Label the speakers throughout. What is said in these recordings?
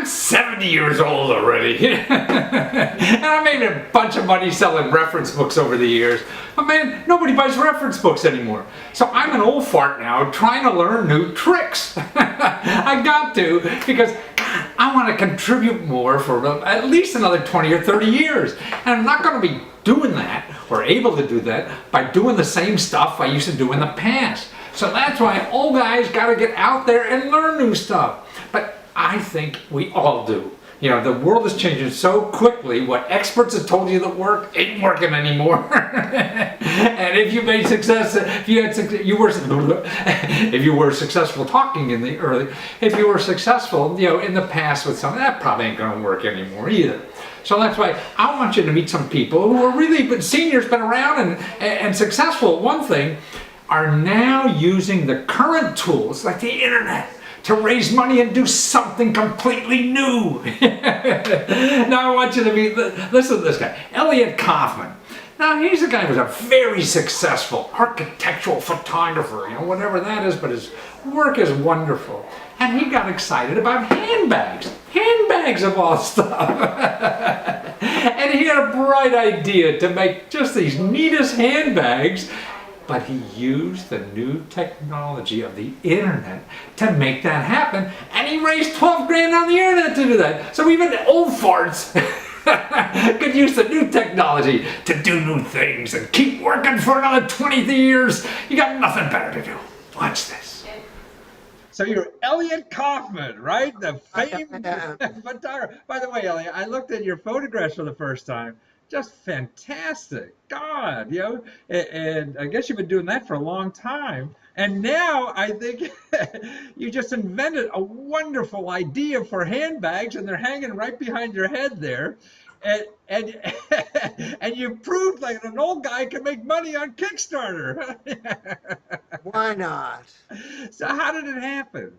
Speaker 1: I'm 70 years old already. And I made a bunch of money selling reference books over the years. But man, nobody buys reference books anymore. So I'm an old fart now trying to learn new tricks. I got to, because God, I want to contribute more for at least another 20 or 30 years. And I'm not going to be doing that or able to do that by doing the same stuff I used to do in the past. So that's why old guys got to get out there and learn new stuff. But I think we all do. You know, the world is changing so quickly. What experts have told you that work ain't working anymore. And if you made success, if you were successful talking in the early, if you were successful, you know, in the past with something, that probably ain't going to work anymore either. So that's why I want you to meet some people who are really seniors, been around and successful at one thing, are now using the current tools like the internet to raise money and do something completely new. Now I want you to meet, listen to this guy, Elliot Kaufman. Now he's a guy who's a very successful architectural photographer, you know, whatever that is, but his work is wonderful. And he got excited about handbags of all stuff. And he had a bright idea to make just these neatest handbags. But he used the new technology of the internet to make that happen, and he raised 12 grand on the internet to do that. So even the old farts could use the new technology to do new things and keep working for another 20 years. You got nothing better to do. Watch this. So you're Elliot Kaufman, right? The famed photographer. By the way, Elliot, I looked at your photographs for the first time. Just fantastic. God, you know, and I guess you've been doing that for a long time. And now I think you just invented a wonderful idea for handbags, and they're hanging right behind your head there. And and you proved like an old guy can make money on Kickstarter.
Speaker 2: Why not?
Speaker 1: So how did it happen?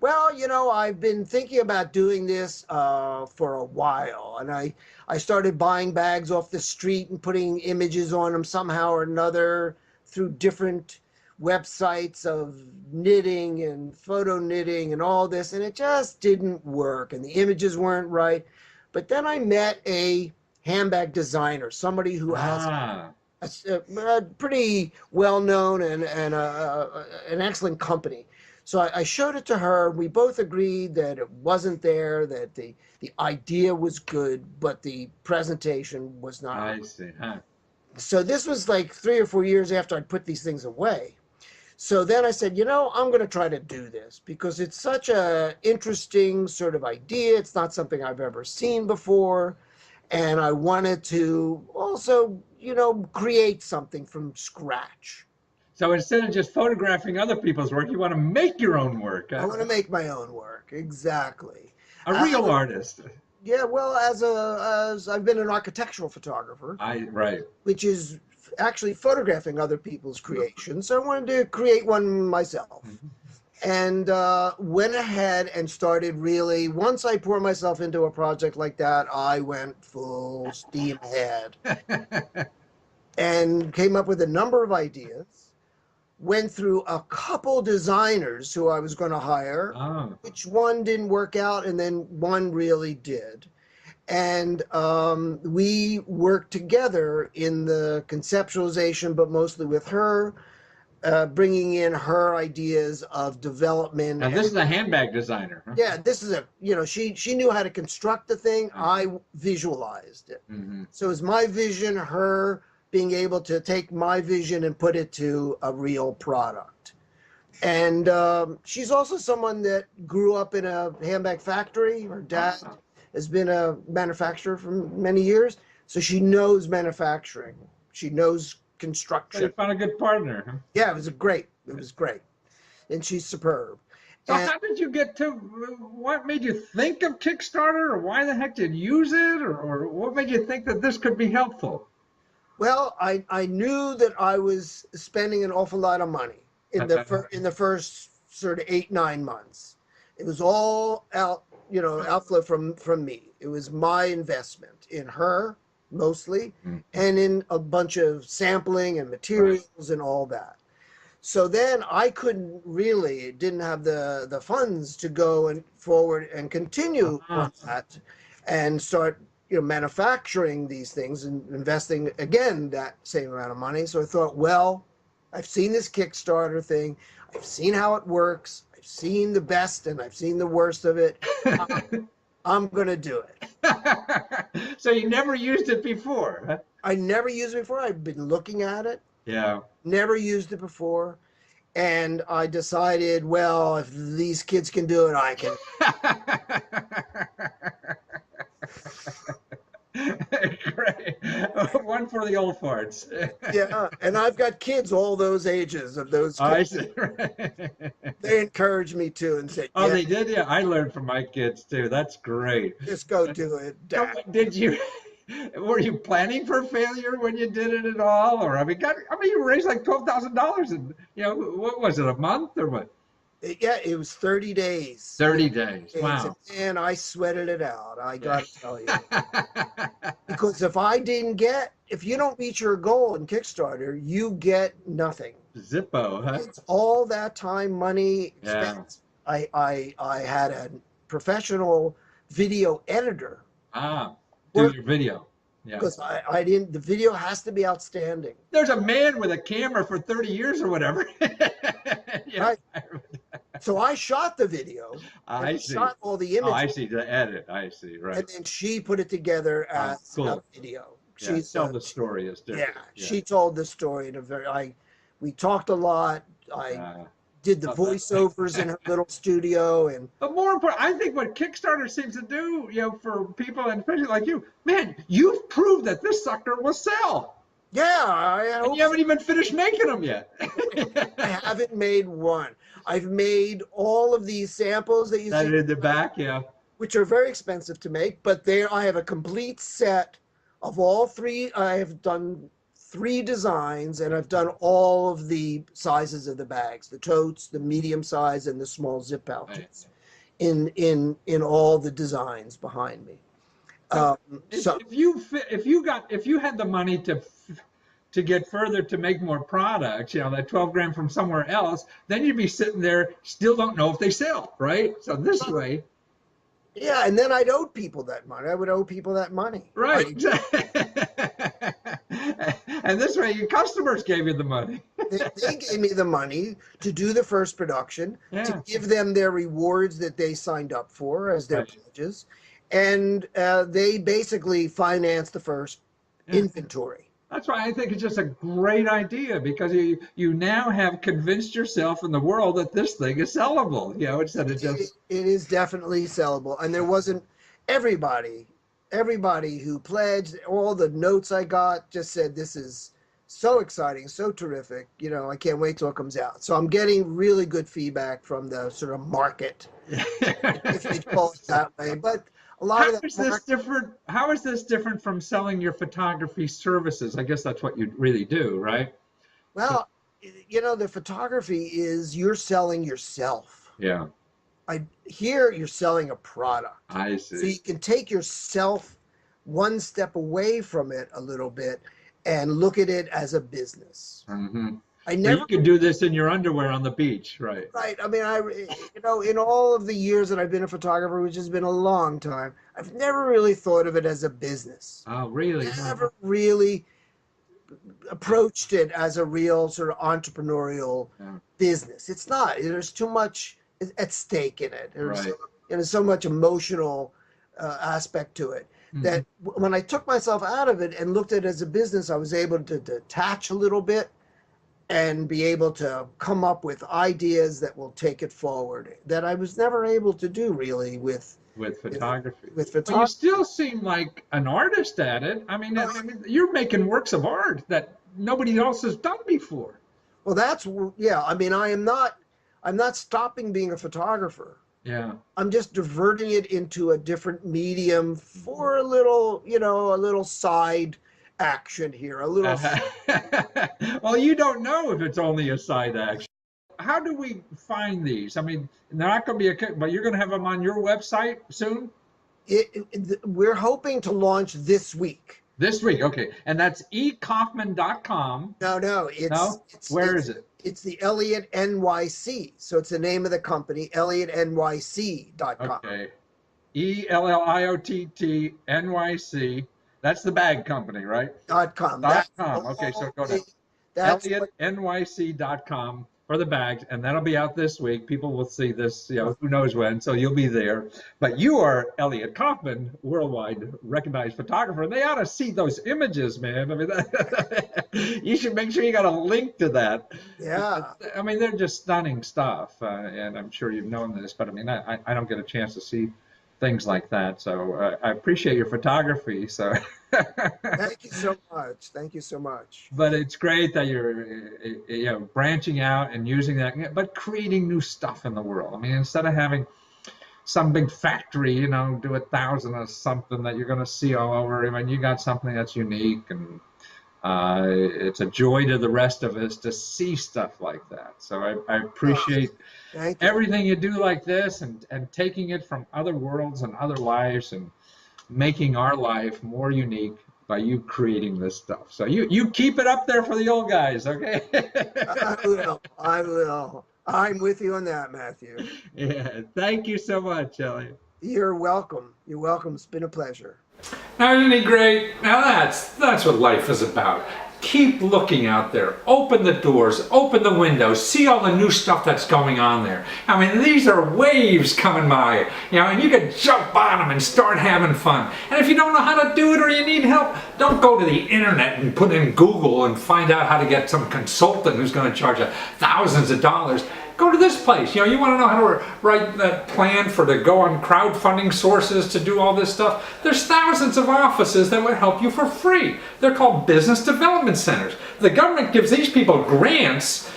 Speaker 2: Well, you know, I've been thinking about doing this for a while, and I started buying bags off the street and putting images on them somehow or another through different websites of knitting and photo knitting and all this, and it just didn't work, and the images weren't right. But then I met a handbag designer, somebody who has a pretty well-known and an excellent company. So I showed it to her. We both agreed that it wasn't there, that the idea was good, but the presentation was not.
Speaker 1: I see. Huh.
Speaker 2: So this was like 3 or 4 years after I'd put these things away. So then I said, you know, I'm going to try to do this because it's such a interesting sort of idea. It's not something I've ever seen before. And I wanted to also, you know, create something from scratch.
Speaker 1: So instead of just photographing other people's work, you want to make your own work.
Speaker 2: I want to make my own work, exactly.
Speaker 1: A real artist.
Speaker 2: Yeah, well, as I've been an architectural photographer,
Speaker 1: Right.
Speaker 2: which is actually photographing other people's creations. So I wanted to create one myself, and went ahead and started really. Once I poured myself into a project like that, I went full steam ahead, and came up with a number of ideas. Went through a couple designers who I was going to hire, which one didn't work out, and then one really did. And we worked together in the conceptualization, but mostly with her, bringing in her ideas of development.
Speaker 1: Now, this is a handbag designer. Huh?
Speaker 2: Yeah, this is she knew how to construct the thing. I visualized it. So it was my vision, her being able to take my vision and put it to a real product. And she's also someone that grew up in a handbag factory. Her dad has been a manufacturer for many years. So she knows manufacturing. She knows construction.
Speaker 1: So you found a good partner. Huh?
Speaker 2: Yeah, it was great. And she's superb.
Speaker 1: So how did you get to, what made you think of Kickstarter, or why the heck did you use it, or what made you think that this could be helpful?
Speaker 2: Well, I knew that I was spending an awful lot of money in the first sort of 8-9 months. It was all outflow from me. It was my investment in her mostly, and in a bunch of sampling and materials and all that. So then I didn't have the funds to go and forward and continue
Speaker 1: Uh-huh.
Speaker 2: on that and start, manufacturing these things and investing again that same amount of money. So I thought, well, I've seen this Kickstarter thing. I've seen how it works. I've seen the best and I've seen the worst of it. I'm going to do it.
Speaker 3: So you never used it before, huh?
Speaker 2: I never used it before. I've been looking at it,
Speaker 3: Yeah.
Speaker 2: never used it before. And I decided, well, if these kids can do it, I can.
Speaker 3: Great. One for the old farts.
Speaker 2: Yeah. And I've got kids all those ages of those
Speaker 3: I
Speaker 2: kids.
Speaker 3: see.
Speaker 2: They encouraged me to and said,
Speaker 3: Oh,
Speaker 2: yeah,
Speaker 3: they did? Yeah, I learned from my kids too. That's great.
Speaker 2: just go do it,
Speaker 3: So
Speaker 2: Dad.
Speaker 3: did you, were you planning for failure when you did it at all? Or, you raised like $12,000 in, what was it, a month or what?
Speaker 2: Yeah, it was 30 days.
Speaker 3: 30 days. Wow.
Speaker 2: And I sweated it out. I got to tell you. Because if you don't reach your goal in Kickstarter, you get nothing.
Speaker 3: Zippo, huh?
Speaker 2: It's all that time, money,
Speaker 3: Yeah.
Speaker 2: expense. I had a professional video editor
Speaker 3: Do your video. Yeah.
Speaker 2: because the video has to be outstanding.
Speaker 3: There's a man with a camera for 30 years or whatever. Yeah.
Speaker 2: Right. So I shot the video.
Speaker 3: I
Speaker 2: and
Speaker 3: see.
Speaker 2: shot all the
Speaker 3: Oh, I
Speaker 2: images.
Speaker 3: see. The edit. I see. Right.
Speaker 2: And then she put it together as
Speaker 3: cool.
Speaker 2: a video.
Speaker 3: Yeah,
Speaker 2: She's
Speaker 3: tell the story is different.
Speaker 2: she told the story in we talked a lot. I did the
Speaker 3: Oh, that's-
Speaker 2: voiceovers in her little studio, and
Speaker 3: But more important, I think what Kickstarter seems to do, for people, and especially like you, man, you've proved that this sucker will sell.
Speaker 2: yeah, I
Speaker 3: And
Speaker 2: hope
Speaker 3: you haven't even finished making them yet.
Speaker 2: I haven't made one. I've made all of these samples that you
Speaker 3: That
Speaker 2: see,
Speaker 3: in the back, yeah.
Speaker 2: which are very expensive to make, but I have a complete set of all three. I have done 3 designs, and I've done all of the sizes of the bags, the totes, the medium size, and the small zip pouches in all the designs behind me.
Speaker 3: If you had the money to get further to make more products, that 12 grand from somewhere else, then you'd be sitting there, still don't know if they sell, right? So this way.
Speaker 2: Yeah, and then I'd owe people that money. I would owe people that money.
Speaker 3: Right. And this way your customers gave you the money.
Speaker 2: They gave me the money to do the first production, to give them their rewards that they signed up for as their pledges, and they basically financed the first inventory.
Speaker 3: That's why I think it's just a great idea, because you now have convinced yourself in the world that this thing is sellable, instead of just.
Speaker 2: It is definitely sellable, and there wasn't everybody who pledged. All the notes I got just said, this is so exciting, so terrific. I can't wait till it comes out. So I'm getting really good feedback from the sort of market, if you call it that way. But a lot
Speaker 3: How
Speaker 2: of
Speaker 3: is this different? How is this different from selling your photography services? I guess that's what you really do, right?
Speaker 2: Well, the photography is you're selling yourself.
Speaker 3: Yeah.
Speaker 2: Here you're selling a product.
Speaker 3: I see.
Speaker 2: So you can take yourself one step away from it a little bit and look at it as a business.
Speaker 3: Mm-hmm.
Speaker 2: You
Speaker 3: can do this in your underwear on the beach, right?
Speaker 2: Right. I mean, in all of the years that I've been a photographer, which has been a long time, I've never really thought of it as a business.
Speaker 3: Oh, really?
Speaker 2: Never really approached it as a real sort of entrepreneurial business. It's not. There's too much at stake in it. There's so much emotional aspect to it that when I took myself out of it and looked at it as a business, I was able to detach a little bit and be able to come up with ideas that will take it forward that I was never able to do really with
Speaker 3: photography.
Speaker 2: With
Speaker 3: But you still seem like an artist at it. I mean, you're making works of art that nobody else has done before.
Speaker 2: Well, I mean, I'm not stopping being a photographer.
Speaker 3: Yeah.
Speaker 2: I'm just diverting it into a different medium for a little side action here, a little.
Speaker 3: Well, you don't know if it's only a side action. How do we find these? I mean, they're not going to be but you're going to have them on your website soon?
Speaker 2: We're hoping to launch this week.
Speaker 3: This week, okay. And that's ekaufman.com.
Speaker 2: No,
Speaker 3: Where is it?
Speaker 2: It's the Elliott NYC. So it's the name of the company, ElliottNYC.com.
Speaker 3: Okay. ELLIOTT That's the bag company, right?
Speaker 2: .com.
Speaker 3: .com. Okay, so go to
Speaker 2: That's what,
Speaker 3: ElliottNYC.com for the bags, and that'll be out this week. People will see this, who knows when, so you'll be there. But you are Elliot Kaufman, worldwide recognized photographer, and they ought to see those images, man. I mean, you should make sure you got a link to that.
Speaker 2: yeah.
Speaker 3: I mean, they're just stunning stuff, and I'm sure you've known this, but I mean, I don't get a chance to see things like that, so I appreciate your photography. So.
Speaker 2: Thank you so much. Thank you so much.
Speaker 3: But it's great that you're branching out and using that, but creating new stuff in the world. I mean, instead of having some big factory, do 1,000 of something that you're going to see all over. I mean, you got something that's unique, and it's a joy to the rest of us to see stuff like that. So I appreciate everything you do like this, and taking it from other worlds and other lives and making our life more unique by you creating this stuff. So you keep it up there for the old guys, okay?
Speaker 2: I will. I will. I'm with you on that, Matthew.
Speaker 3: Yeah. Thank you so much, Elliot.
Speaker 2: You're welcome. You're welcome. It's been a pleasure.
Speaker 1: Now, isn't he great? Now that's what life is about. Keep looking out there. Open the doors, open the windows, see all the new stuff that's going on there. I mean, these are waves coming by, and you can jump on them and start having fun. And if you don't know how to do it or you need help, don't go to the internet and put in Google and find out how to get some consultant who's going to charge you thousands of dollars. Go to this place. You want to know how to write that plan to go on crowdfunding sources to do all this stuff. There's thousands of offices that will help you for free. They're called business development centers. The government gives these people grants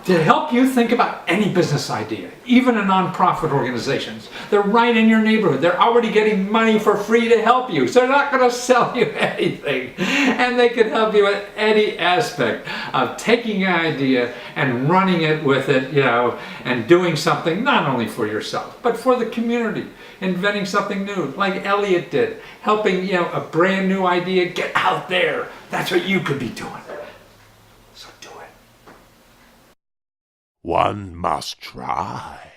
Speaker 1: to help you think about any business idea, even in nonprofit organizations. They're right in your neighborhood. They're already getting money for free to help you. So they're not going to sell you anything. And they can help you with any aspect of taking an idea and running it with it, and doing something not only for yourself, but for the community. Inventing something new, like Elliot did. Helping, a brand new idea get out there. That's what you could be doing. So do it.
Speaker 4: One must try.